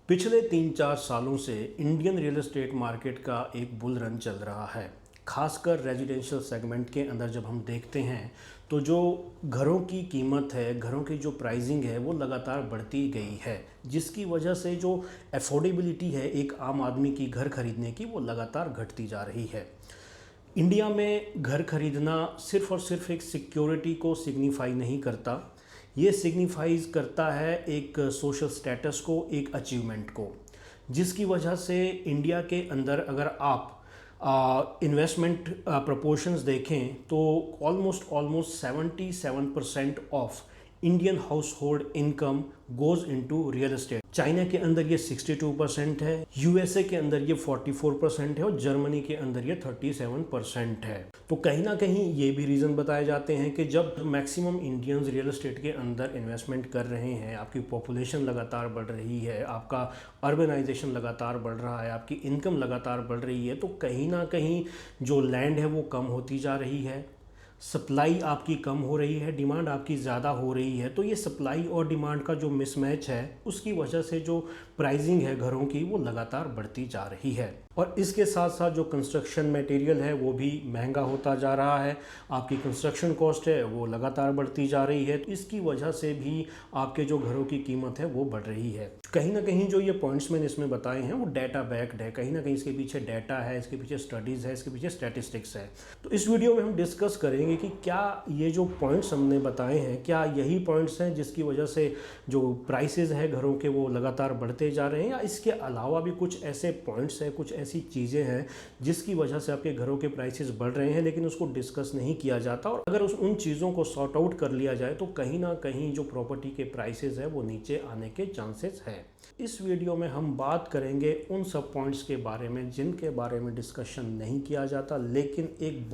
पिछले 3-4 सालों से इंडियन रियल एस्टेट मार्केट का एक बुल रन चल रहा है। खासकर रेजिडेंशियल सेगमेंट के अंदर जब हम देखते हैं तो जो घरों की कीमत है, घरों की जो प्राइसिंग है वो लगातार बढ़ती गई है, जिसकी वजह से जो अफोर्डेबिलिटी है एक आम आदमी की घर खरीदने की वो लगातार घटती जा रही है। इंडिया में घर खरीदना सिर्फ़ और सिर्फ एक सिक्योरिटी को सिग्निफाई नहीं करता, ये सिग्निफाइज करता है एक सोशल स्टेटस को, एक अचीवमेंट को, जिसकी वजह से इंडिया के अंदर अगर आप इन्वेस्टमेंट प्रपोर्शंस देखें तो almost 77% of Indian house hold income goes into real estate. China के अंदर ये 62% है, यूएसए के अंदर ये 44% है और जर्मनी के अंदर ये 37% है। तो कहीं ना कहीं ये भी रीज़न बताए जाते हैं कि जब मैक्सिमम इंडियंस रियल एस्टेट के अंदर इन्वेस्टमेंट कर रहे हैं, आपकी पॉपुलेशन लगातार बढ़ रही है, आपका अर्बनाइजेशन लगातार बढ़ रहा है, आपकी इनकम लगातार बढ़ रही है, तो कहीं ना कहीं जो लैंड है वो कम होती जा रही है, सप्लाई आपकी कम हो रही है, डिमांड आपकी ज़्यादा हो रही है। तो ये सप्लाई और डिमांड का जो मिसमैच है उसकी वजह से जो प्राइसिंग है घरों की वो लगातार बढ़ती जा रही है। और इसके साथ साथ जो कंस्ट्रक्शन मटेरियल है वो भी महंगा होता जा रहा है, आपकी कंस्ट्रक्शन कॉस्ट है वो लगातार बढ़ती जा रही है। तो इसकी वजह से भी आपके जो घरों की कीमत है वो बढ़ रही है। कहीं ना कहीं जो ये पॉइंट्स मैंने इसमें बताए हैं वो डाटा बैक्ड है, कहीं ना कहीं इसके पीछे डाटा है, इसके पीछे स्टडीज़ है, इसके पीछे स्टैटिस्टिक्स है। तो इस वीडियो में हम डिस्कस करेंगे कि क्या ये जो पॉइंट्स हमने बताए हैं क्या यही पॉइंट्स हैं जिसकी वजह से जो प्राइसेस है घरों के वो लगातार बढ़ते जा रहे हैं, या इसके अलावा भी कुछ ऐसे पॉइंट्स हैं, कुछ ऐसी चीज़ें हैं जिसकी वजह से आपके घरों के प्राइसेस बढ़ रहे हैं लेकिन उसको डिस्कस नहीं किया जाता। और अगर उन चीज़ों को सॉर्ट आउट कर लिया जाए तो कहीं ना कहीं जो प्रॉपर्टी के प्राइसेस है वो नीचे आने के चांसेस है। इस वीडियो में हम बात करेंगे उन सब पॉइंट्स के बारे में जिनके बारे में डिस्कशन नहीं किया जाता लेकिन एक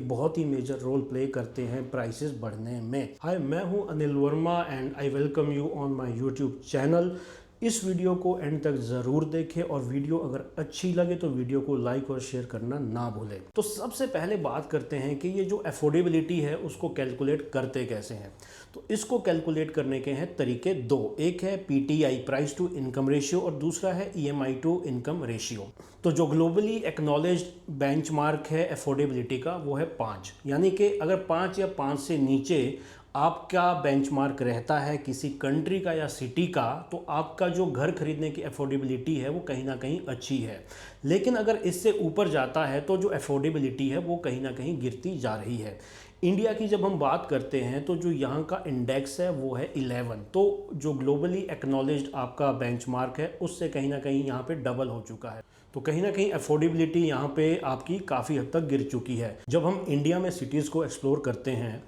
बहुत ही मेजर रोल प्ले करते हैं प्राइसेस बढ़ने में। हाय, मैं हूं Anil Verma and I welcome you on my YouTube channel. इस वीडियो को एंड तक ज़रूर देखें और वीडियो अगर अच्छी लगे तो वीडियो को लाइक और शेयर करना ना भूलें। तो सबसे पहले बात करते हैं कि ये जो अफोर्डेबिलिटी है उसको कैलकुलेट करते कैसे हैं। तो इसको कैलकुलेट करने के हैं तरीके दो, एक है PTI price to income ratio और दूसरा है ईएमआई टू इनकम रेशियो। तो जो ग्लोबली एक्नॉलेज्ड बेंचमार्क है अफोर्डेबिलिटी का वो है 5, यानी कि अगर 5 या 5 से नीचे आपका बेंचमार्क रहता है किसी कंट्री का या सिटी का तो आपका जो घर खरीदने की अफोर्डेबिलिटी है वो कहीं ना कहीं अच्छी है। लेकिन अगर इससे ऊपर जाता है तो जो अफोर्डेबिलिटी है वो कहीं ना कहीं गिरती जा रही है। इंडिया की जब हम बात करते हैं तो जो यहाँ का इंडेक्स है वो है 11, तो जो ग्लोबली एक्नॉलेज्ड आपका बेंचमार्क है उससे कहीं ना कहीं यहाँ पे डबल हो चुका है। तो कहीं ना कहीं अफोर्डेबिलिटी यहाँ पे आपकी काफ़ी हद तक गिर चुकी है। जब हम इंडिया में सिटीज़ को एक्सप्लोर करते हैं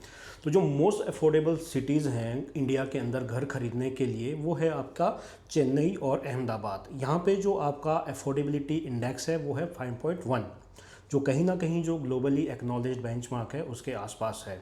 तो जो मोस्ट अफोर्डेबल सिटीज़ हैं इंडिया के अंदर घर खरीदने के लिए वो है आपका चेन्नई और अहमदाबाद। यहाँ पे जो आपका अफोर्डेबिलिटी इंडेक्स है वो है 5.1, जो कहीं ना कहीं जो ग्लोबली एक्नॉलेज्ड बेंचमार्क है उसके आसपास है।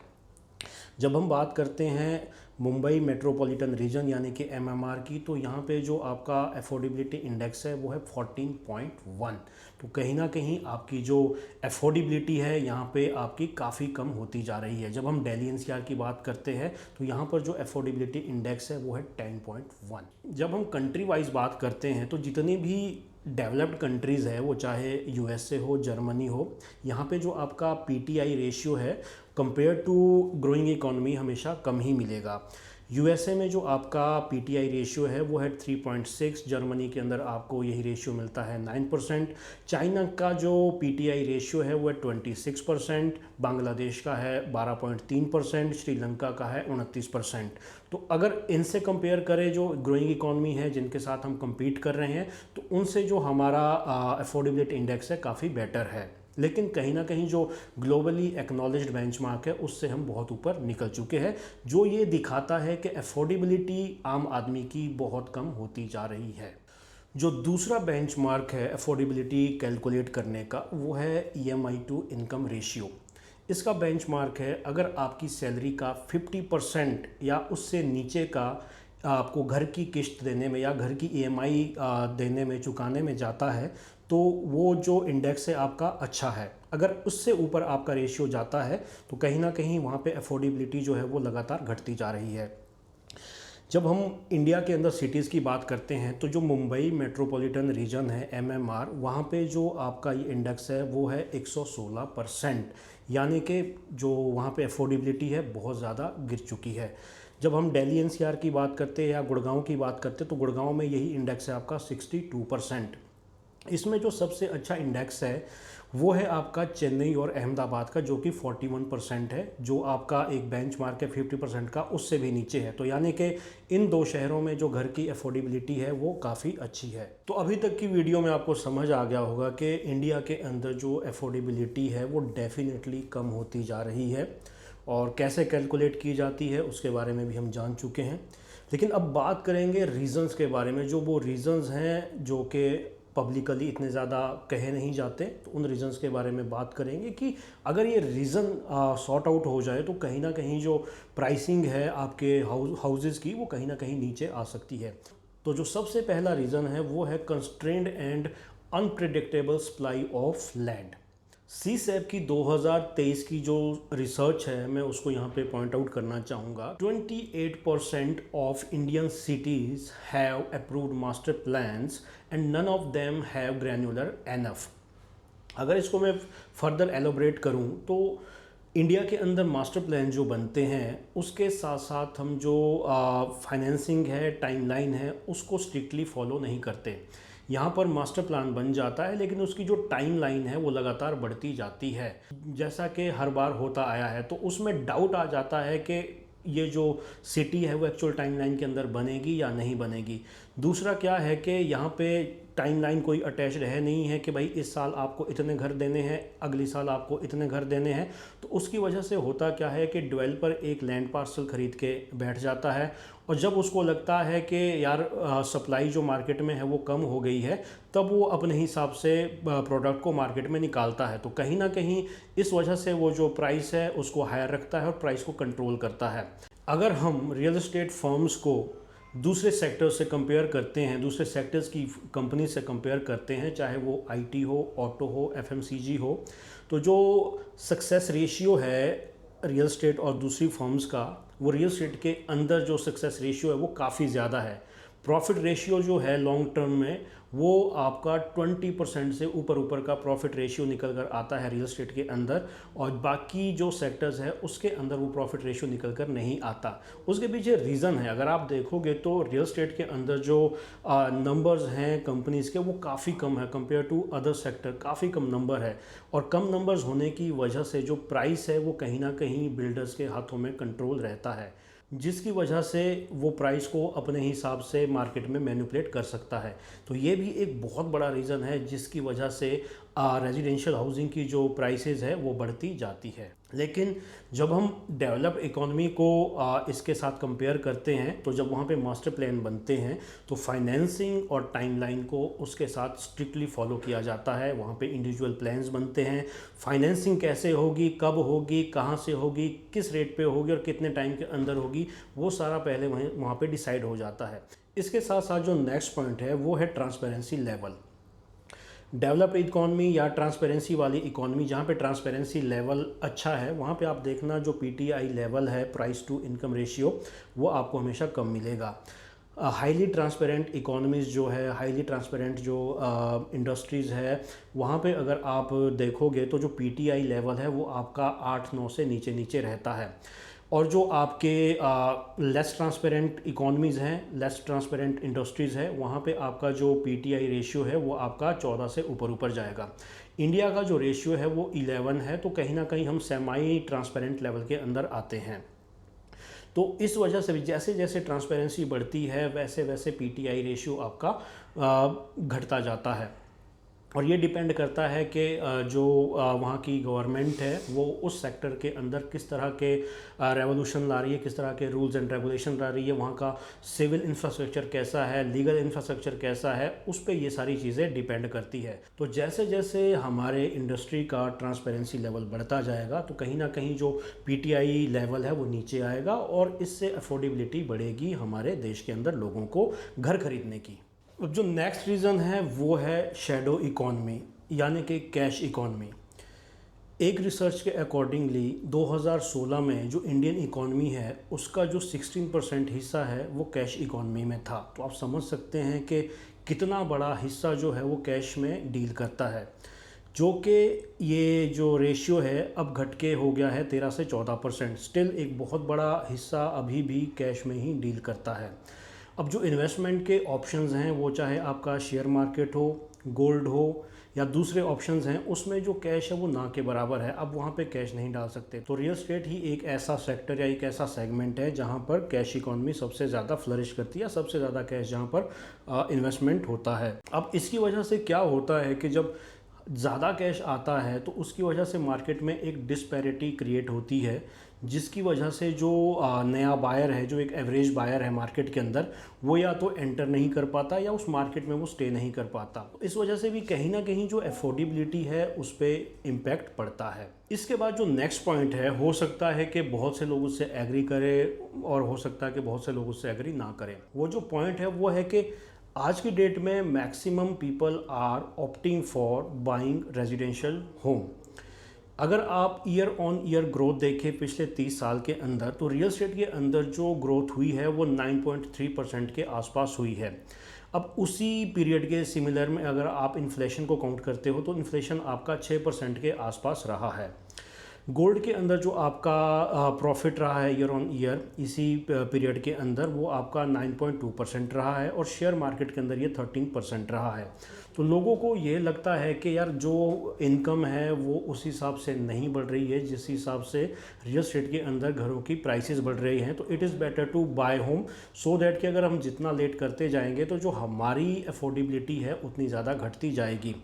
जब हम बात करते हैं मुंबई मेट्रोपॉलिटन रीजन यानी कि एमएमआर की, तो यहाँ पे जो आपका अफोर्डेबिलिटी इंडेक्स है वो है 14.1। तो कहीं ना कहीं आपकी जो अफोर्डेबिलिटी है यहाँ पे आपकी काफ़ी कम होती जा रही है। जब हम दिल्ली एनसीआर की बात करते हैं तो यहाँ पर जो अफोर्डेबिलिटी इंडेक्स है वो है 10.1। जब हम कंट्री वाइज बात करते हैं तो जितनी भी डेवलप्ड कंट्रीज़ है वो चाहे यूएसए हो, जर्मनी हो, यहाँ पे जो आपका पीटीआई रेशियो है कंपेयर टू ग्रोइंग इकोनॉमी हमेशा कम ही मिलेगा। यूएसए में जो आपका पीटीआई रेशियो है वो है 3.6, जर्मनी के अंदर आपको यही रेशियो मिलता है 9%, चाइना का जो पीटीआई रेशियो है वो है 26%, बांग्लादेश का है 12.3%, श्रीलंका का है 29%। तो अगर इनसे कंपेयर करें जो ग्रोइंग इकोनॉमी है जिनके साथ हम compete कर रहे हैं तो उनसे जो हमारा अफोर्डेबिलिटी इंडेक्स है काफ़ी बेटर है। लेकिन कहीं ना कहीं जो ग्लोबली एक्नॉलेज्ड बेंचमार्क है उससे हम बहुत ऊपर निकल चुके हैं, जो ये दिखाता है कि अफोर्डेबिलिटी आम आदमी की बहुत कम होती जा रही है। जो दूसरा बेंचमार्क है अफोर्डेबिलिटी कैलकुलेट करने का वो है ईएमआई टू इनकम रेशियो। इसका बेंचमार्क है अगर आपकी सैलरी का 50% या उससे नीचे का आपको घर की किस्त देने में या घर की ईएमआई देने में, चुकाने में जाता है तो वो जो इंडेक्स है आपका अच्छा है। अगर उससे ऊपर आपका रेशियो जाता है तो कहीं ना कहीं वहाँ पे अफोर्डेबिलिटी जो है वो लगातार घटती जा रही है। जब हम इंडिया के अंदर सिटीज़ की बात करते हैं तो जो मुंबई मेट्रोपॉलिटन रीजन है MMR, वहाँ पे जो आपका ये इंडेक्स है वो है 116%, यानी कि जो वहाँ पे अफोर्डेबिलिटी है बहुत ज़्यादा गिर चुकी है। जब हम दिल्ली NCR की बात करते हैं या गुड़गांव की बात करते हैं तो गुड़गांव में यही इंडेक्स है आपका 62%। इसमें जो सबसे अच्छा इंडेक्स है वो है आपका चेन्नई और अहमदाबाद का, जो कि 41% है, जो आपका एक बेंचमार्क है 50% का, उससे भी नीचे है। तो यानी कि इन दो शहरों में जो घर की अफोर्डेबिलिटी है वो काफ़ी अच्छी है। तो अभी तक की वीडियो में आपको समझ आ गया होगा कि इंडिया के अंदर जो अफोर्डेबिलिटी है वो डेफिनेटली कम होती जा रही है, और कैसे कैलकुलेट की जाती है उसके बारे में भी हम जान चुके हैं। लेकिन अब बात करेंगे रीज़न्स के बारे में, जो वो रीज़न्स हैं जो कि पब्लिकली इतने ज़्यादा कहे नहीं जाते, तो उन रीज़न्स के बारे में बात करेंगे कि अगर ये रीज़न सॉर्ट आउट हो जाए तो कहीं ना कहीं जो प्राइसिंग है आपके हाउसेज़ की वो कहीं ना कहीं नीचे आ सकती है। तो जो सबसे पहला रीज़न है वो है constrained and unpredictable supply of land. CSAB की 2023 की जो रिसर्च है मैं उसको यहाँ पे पॉइंट आउट करना चाहूँगा। 28% of Indian cities have approved master plans and none of them have granular enough. अगर इसको मैं फर्दर एलोबरेट करूँ तो इंडिया के अंदर मास्टर प्लान जो बनते हैं उसके साथ साथ हम जो फाइनेंसिंग है, टाइमलाइन है, उसको स्ट्रिक्टली फॉलो नहीं करते। यहाँ पर मास्टर प्लान बन जाता है लेकिन उसकी जो टाइमलाइन है वो लगातार बढ़ती जाती है, जैसा कि हर बार होता आया है। तो उसमें डाउट आ जाता है कि ये जो सिटी है वो एक्चुअल टाइमलाइन के अंदर बनेगी या नहीं बनेगी। दूसरा क्या है कि यहाँ पे टाइमलाइन कोई अटैच्ड है नहीं है कि भाई इस साल आपको इतने घर देने हैं, अगले साल आपको इतने घर देने हैं। तो उसकी वजह से होता क्या है कि डेवलपर एक लैंड पार्सल ख़रीद के बैठ जाता है, और जब उसको लगता है कि यार सप्लाई जो मार्केट में है वो कम हो गई है, तब वो अपने हिसाब से प्रोडक्ट को मार्केट में निकालता है। तो कहीं ना कहीं इस वजह से वो जो प्राइस है उसको हायर रखता है और प्राइस को कंट्रोल करता है। अगर हम रियल एस्टेट फर्म्स को दूसरे सेक्टर से कंपेयर करते हैं, दूसरे सेक्टर्स की कंपनी से कंपेयर करते हैं, चाहे वो IT हो, ऑटो हो, FMCG हो, तो जो सक्सेस रेशियो है रियल एस्टेट और दूसरी फर्म्स का, वो रियल एस्टेट के अंदर जो सक्सेस रेशियो है वो काफ़ी ज़्यादा है। प्रॉफिट रेशियो जो है लॉन्ग टर्म में वो आपका 20% से ऊपर का प्रॉफिट रेशियो निकल कर आता है रियल एस्टेट के अंदर, और बाकी जो सेक्टर्स है उसके अंदर वो प्रॉफिट रेशियो निकल कर नहीं आता। उसके पीछे रीज़न है, अगर आप देखोगे तो रियल एस्टेट के अंदर जो नंबर्स हैं कंपनीज़ के वो काफ़ी कम है कंपेयर टू अदर सेक्टर, काफ़ी कम नंबर है। और कम नंबर्स होने की वजह से जो प्राइस है वो कहीं ना कहीं बिल्डर्स के हाथों में कंट्रोल रहता है, जिसकी वजह से वो प्राइस को अपने हिसाब से मार्केट में मैनिपुलेट कर सकता है। तो ये भी एक बहुत बड़ा रीज़न है जिसकी वजह से रेजिडेंशियल हाउसिंग की जो प्राइसेस है वो बढ़ती जाती है। लेकिन जब हम डेवलप इकोनॉमी को इसके साथ कंपेयर करते हैं, तो जब वहाँ पे मास्टर प्लान बनते हैं तो फाइनेंसिंग और टाइमलाइन को उसके साथ स्ट्रिक्टली फॉलो किया जाता है। वहाँ पे इंडिविजुअल प्लान्स बनते हैं, फाइनेंसिंग कैसे होगी, कब होगी, कहाँ से होगी, किस रेट पे होगी और कितने टाइम के अंदर होगी, वो सारा पहले वहाँ पे डिसाइड हो जाता है। इसके साथ साथ जो नेक्स्ट पॉइंट है वो है ट्रांसपेरेंसी लेवल। डेवलप्ड इकॉनमी या ट्रांसपेरेंसी वाली इकॉनमी, जहाँ पे ट्रांसपेरेंसी लेवल अच्छा है, वहाँ पे आप देखना जो PTI लेवल है, प्राइस टू इनकम रेशियो, वो आपको हमेशा कम मिलेगा। हाईली ट्रांसपेरेंट इकोनॉमीज़ जो है, हाईली ट्रांसपेरेंट जो इंडस्ट्रीज़ है, वहाँ पे अगर आप देखोगे तो जो PTI लेवल है वो आपका 8-9 से नीचे नीचे रहता है। और जो आपके लेस ट्रांसपेरेंट इकोनॉमीज़ हैं, लेस ट्रांसपेरेंट इंडस्ट्रीज़ है, वहाँ पे आपका जो PTI रेशियो है वो आपका 14 से ऊपर जाएगा। इंडिया का जो रेशियो है वो 11 है, तो कहीं ना कहीं हम सेमाई ट्रांसपेरेंट लेवल के अंदर आते हैं। तो इस वजह से भी जैसे जैसे ट्रांसपेरेंसी बढ़ती है वैसे वैसे PTI रेशियो आपका घटता जाता है। और ये डिपेंड करता है कि जो वहाँ की गवर्नमेंट है वो उस सेक्टर के अंदर किस तरह के रेवोल्यूशन ला रही है, किस तरह के रूल्स एंड रेगुलेशन ला रही है, वहाँ का सिविल इंफ्रास्ट्रक्चर कैसा है, लीगल इंफ्रास्ट्रक्चर कैसा है, उस पर ये सारी चीज़ें डिपेंड करती है। तो जैसे जैसे हमारे इंडस्ट्री का ट्रांसपेरेंसी लेवल बढ़ता जाएगा तो कहीं ना कहीं जो PTI लेवल है वो नीचे आएगा, और इससे अफोर्डेबिलिटी बढ़ेगी हमारे देश के अंदर लोगों को घर खरीदने की। अब जो नेक्स्ट रीज़न है वो है शैडो इकॉनमी, यानी कि कैश इकॉनमी। एक रिसर्च के अकॉर्डिंगली 2016 में जो इंडियन इकॉनमी है उसका जो 16% हिस्सा है वो कैश इकॉनमी में था। तो आप समझ सकते हैं कि कितना बड़ा हिस्सा जो है वो कैश में डील करता है, जो कि ये जो रेशियो है अब घट के हो गया है 13 से 14%। स्टिल एक बहुत बड़ा हिस्सा अभी भी कैश में ही डील करता है। अब जो इन्वेस्टमेंट के ऑप्शंस हैं वो चाहे आपका शेयर मार्केट हो, गोल्ड हो या दूसरे ऑप्शंस हैं, उसमें जो कैश है वो ना के बराबर है। अब वहाँ पे कैश नहीं डाल सकते। तो रियल एस्टेट ही एक ऐसा सेक्टर या एक ऐसा सेगमेंट है जहाँ पर कैश इकॉनमी सबसे ज़्यादा फ्लरिश करती है, सबसे ज़्यादा कैश जहाँ पर इन्वेस्टमेंट होता है। अब इसकी वजह से क्या होता है कि जब ज़्यादा कैश आता है तो उसकी वजह से मार्केट में एक डिस्पैरिटी क्रिएट होती है, जिसकी वजह से जो नया बायर है, जो एक एवरेज बायर है मार्केट के अंदर, वो या तो एंटर नहीं कर पाता या उस मार्केट में वो स्टे नहीं कर पाता। इस वजह से भी कहीं ना कहीं जो अफोर्डेबिलिटी है उस पर इम्पैक्ट पड़ता है। इसके बाद जो नेक्स्ट पॉइंट है, हो सकता है कि बहुत से लोग उससे एग्री करें और हो सकता है कि बहुत से लोग उससे एग्री ना करें। वो जो पॉइंट है वो है कि आज की डेट में maximum people are opting for buying residential home. अगर आप ईयर ऑन ईयर ग्रोथ देखें पिछले 30 साल के अंदर, तो रियल एस्टेट के अंदर जो ग्रोथ हुई है वो 9.3% के आसपास हुई है। अब उसी पीरियड के सिमिलर में अगर आप इन्फ्लेशन को काउंट करते हो तो इन्फ्लेशन आपका 6% के आसपास रहा है। गोल्ड के अंदर जो आपका प्रॉफिट रहा है ईयर ऑन ईयर इसी पीरियड के अंदर, वो आपका 9.2% रहा है और शेयर मार्केट के अंदर ये 13% रहा है। तो लोगों को ये लगता है कि यार जो इनकम है वो उस हिसाब से नहीं बढ़ रही है जिस हिसाब से रियल एस्टेट के अंदर घरों की प्राइसेस बढ़ रही हैं। तो it is better to buy home, so that कि अगर हम जितना लेट करते जाएंगे तो जो हमारी अफोर्डेबिलिटी है उतनी ज़्यादा घटती जाएगी।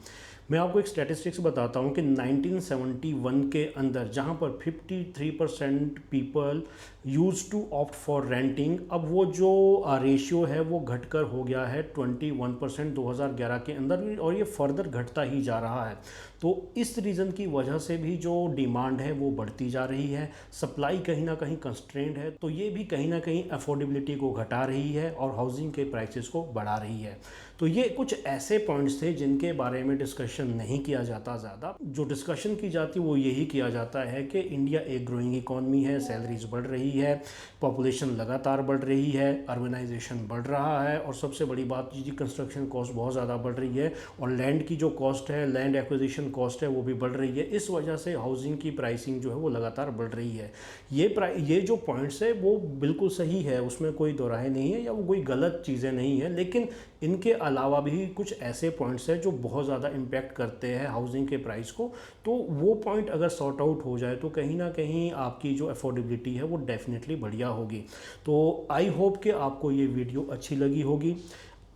मैं आपको एक स्टैटिस्टिक्स बताता हूँ कि 1971 के अंदर जहाँ पर 53% people use to opt for renting, अब वो जो रेशियो है वो घटकर हो गया है 21% 2011 के अंदर, और ये फर्दर घटता ही जा रहा है। तो इस रीज़न की वजह से भी जो डिमांड है वो बढ़ती जा रही है, सप्लाई कहीं ना कहीं कंस्ट्रेंड है, तो ये भी कहीं ना कहीं अफोर्डेबिलिटी को घटा रही है और हाउसिंग के प्राइसेस को बढ़ा रही है। तो ये कुछ ऐसे पॉइंट्स थे जिनके बारे में डिस्कशन नहीं किया जाता ज़्यादा। जो डिस्कशन की जाती वो यही किया जाता है कि इंडिया एक ग्रोइंग इकॉनमी है, सैलरीज बढ़ रही है, पॉपुलेशन लगातार बढ़ रही है, अर्बनाइजेशन बढ़ रहा है, और सबसे बड़ी बात जी कंस्ट्रक्शन कॉस्ट बहुत ज़्यादा बढ़ रही है, और लैंड की जो कॉस्ट है, लैंड एक्विजिशन कॉस्ट है, वो भी बढ़ रही है। इस वजह से हाउसिंग की प्राइसिंग जो है वो लगातार बढ़ रही है। ये जो पॉइंट्स है वो बिल्कुल सही है, उसमें कोई दो राय नहीं है या वो कोई गलत चीज़ें नहीं है, लेकिन इनके अलावा भी कुछ ऐसे पॉइंट्स हैं जो बहुत ज़्यादा इम्पैक्ट करते हैं हाउसिंग के प्राइस को। तो वो पॉइंट अगर सॉर्ट आउट हो जाए तो कहीं ना कहीं आपकी जो अफोर्डेबिलिटी है वो डेफिनेटली बढ़िया होगी। तो आई होप कि आपको ये वीडियो अच्छी लगी होगी।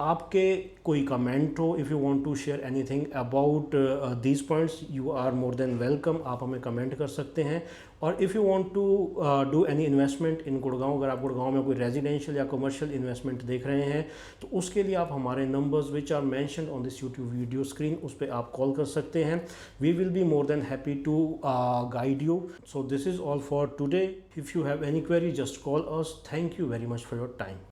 आपके कोई कमेंट हो, if you want to share anything about these points, you are more than welcome. आप हमें कमेंट कर सकते हैं। और if you want to do any investment in Gurgaon, अगर आप गुड़गांव में कोई रेजिडेंशियल या कमर्शियल इन्वेस्टमेंट देख रहे हैं तो उसके लिए आप हमारे numbers which are mentioned on this YouTube video screen, उस पर आप कॉल कर सकते हैं। We will be more than happy to guide you. So this is all for today. If you have any query just call us. Thank you very much for your time.